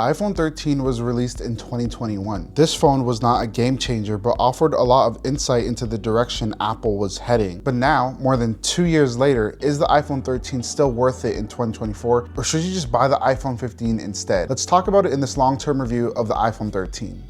iPhone 13 was released in 2021. This phone was not a game changer, but offered a lot of insight into the direction Apple was heading. But now, more than 2 years later, is the iPhone 13 still worth it in 2024, or should you just buy the iPhone 15 instead? Let's talk about it in this long-term review of the iPhone 13.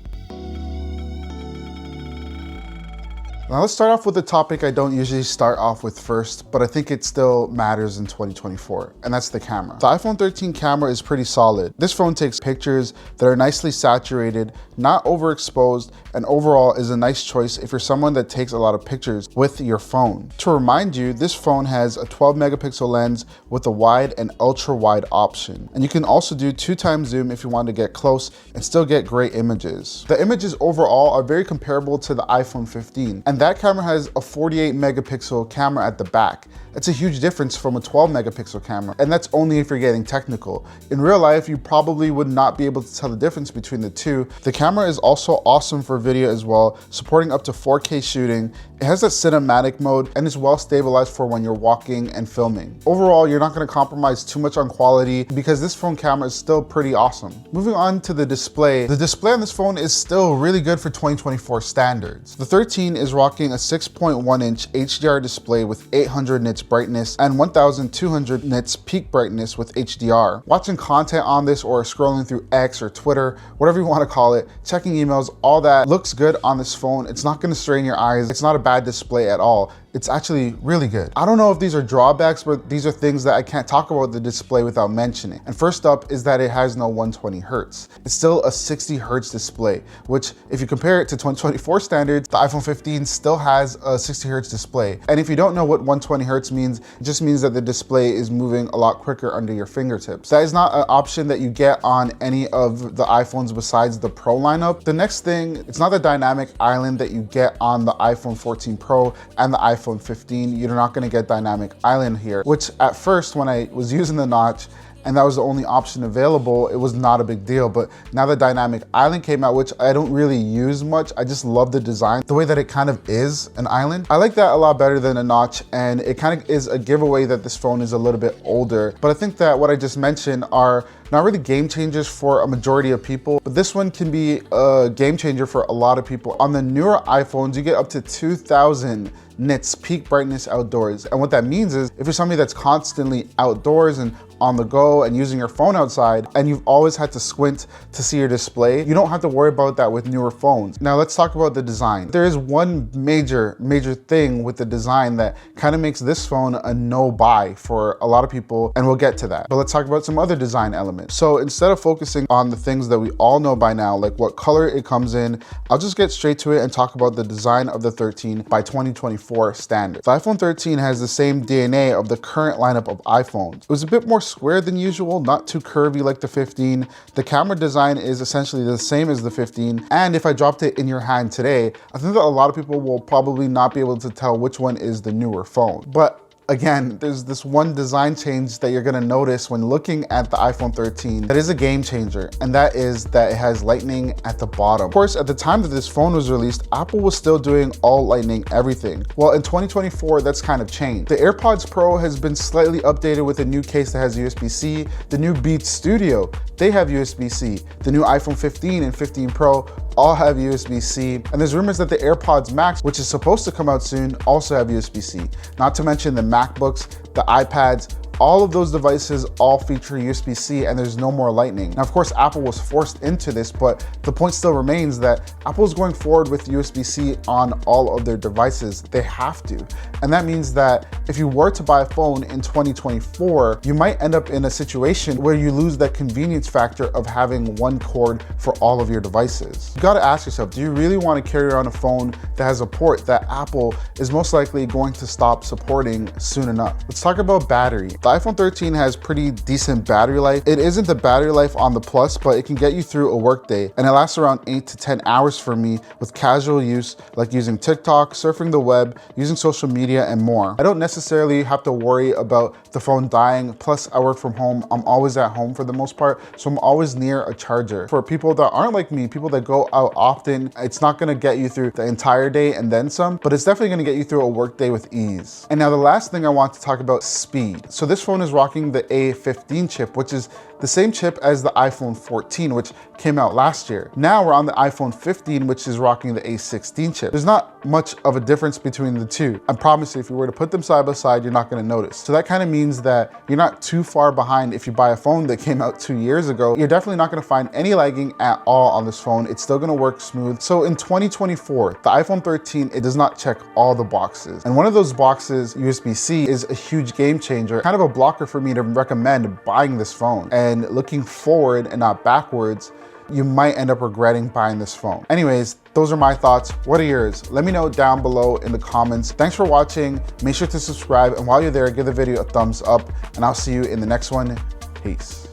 Now let's start off with a topic I don't usually start off with first, but I think it still matters in 2024, and that's the camera. The iPhone 13 camera is pretty solid. This phone takes pictures that are nicely saturated, not overexposed, and overall is a nice choice if you're someone that takes a lot of pictures with your phone. To remind you, this phone has a 12 megapixel lens with a wide and ultra wide option. And you can also do 2x zoom if you want to get close and still get great images. The images overall are very comparable to the iPhone 15, and that camera has a 48 megapixel camera at the back. That's a huge difference from a 12 megapixel camera, and that's only if you're getting technical. In real life, you probably would not be able to tell the difference between the two. The camera is also awesome for video as well, supporting up to 4K shooting. It has a cinematic mode and is well stabilized for when you're walking and filming. Overall, you're not going to compromise too much on quality because this phone camera is still pretty awesome. Moving on to the display on this phone is still really good for 2024 standards. The 13 is rocking a 6.1 inch HDR display with 800 nits brightness and 1200 nits peak brightness with HDR. Watching content on this or scrolling through X or Twitter, whatever you want to call it, checking emails, all that looks good on this phone. It's not going to strain your eyes. It's not a bad display at all. It's actually really good. I don't know if these are drawbacks, but these are things that I can't talk about the display without mentioning. And first up is that it has no 120 Hertz. It's still a 60 Hertz display, which if you compare it to 2024 standards, the iPhone 15 still has a 60 Hertz display. And if you don't know what 120 Hertz means, it just means that the display is moving a lot quicker under your fingertips. That is not an option that you get on any of the iPhones besides the Pro lineup. The next thing, it's not the dynamic island that you get on the iPhone 14 Pro and the iPhone 15. You're not going to get dynamic island here, which at first when I was using the notch and that was the only option available, it was not a big deal. But now the dynamic island came out, which I don't really use much. I just love the design, the way that it kind of is an island. I like that a lot better than a notch, and it kind of is a giveaway that this phone is a little bit older. But I think that what I just mentioned are not really game changers for a majority of people, but this one can be a game changer for a lot of people. On the newer iPhones, you get up to 2000 nits peak brightness outdoors. And what that means is if you're somebody that's constantly outdoors and on the go and using your phone outside, and you've always had to squint to see your display, you don't have to worry about that with newer phones. Now let's talk about the design. There is one major thing with the design that kind of makes this phone a no buy for a lot of people, and we'll get to that. But let's talk about some other design elements. So instead of focusing on the things that we all know by now, like what color it comes in, I'll just get straight to it and talk about the design of the 13 by 2024 standards. The iPhone 13 has the same DNA of the current lineup of iPhones. It was a bit more square than usual, not too curvy like the 15. The camera design is essentially the same as the 15. And if I dropped it in your hand today, I think that a lot of people will probably not be able to tell which one is the newer phone. But again, there's this one design change that you're gonna notice when looking at the iPhone 13 that is a game changer, and that is that it has lightning at the bottom. Of course, at the time that this phone was released, Apple was still doing all lightning everything. Well, in 2024, that's kind of changed. The AirPods Pro has been slightly updated with a new case that has USB-C. The new Beats Studio, they have USB-C. The new iPhone 15 and 15 Pro all have USB-C. And there's rumors that the AirPods Max, which is supposed to come out soon, also have USB-C. Not to mention the MacBooks, the iPads, all of those devices all feature USB-C, and there's no more lightning. Now, of course, Apple was forced into this, but the point still remains that Apple's going forward with USB-C on all of their devices. They have to. And that means that if you were to buy a phone in 2024, you might end up in a situation where you lose that convenience factor of having one cord for all of your devices. You gotta ask yourself, do you really want to carry around a phone that has a port that Apple is most likely going to stop supporting soon enough? Let's talk about battery. The iPhone 13 has pretty decent battery life. It isn't the battery life on the Plus, but it can get you through a workday, and it lasts around 8 to 10 hours for me with casual use, like using TikTok, surfing the web, using social media, and more. I don't necessarily have to worry about the phone dying. Plus, I work from home. I'm always at home for the most part, so I'm always near a charger. For people that aren't like me, people that go out often, it's not gonna get you through the entire day and then some, but it's definitely gonna get you through a workday with ease. And now the last thing I want to talk about is speed. So this this phone is rocking the A15 chip, which is the same chip as the iPhone 14, which came out last year. Now we're on the iPhone 15, which is rocking the A16 chip. There's not much of a difference between the two. I promise you, if you were to put them side by side, you're not gonna notice. So that kind of means that you're not too far behind if you buy a phone that came out 2 years ago. You're definitely not gonna find any lagging at all on this phone. It's still gonna work smooth. So in 2024, the iPhone 13, it does not check all the boxes. And one of those boxes, USB-C, is a huge game changer, kind of a blocker for me to recommend buying this phone. And looking forward and not backwards, you might end up regretting buying this phone. Anyways, those are my thoughts. What are yours? Let me know down below in the comments. Thanks for watching. Make sure to subscribe. And while you're there, give the video a thumbs up, and I'll see you in the next one. Peace.